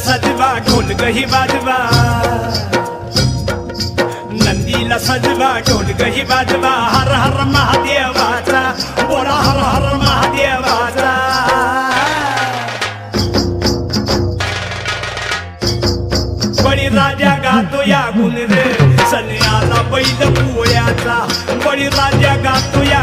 सजवा ढोल गही वाजवा नंदीला सजवा ढोल गही वाजवा हर हर महादेवाचा बोला हर हर महादेवाचा बळीराजा गातो या गुण रे सन्याला बैल पोळ्याचा बळीराजा गातो या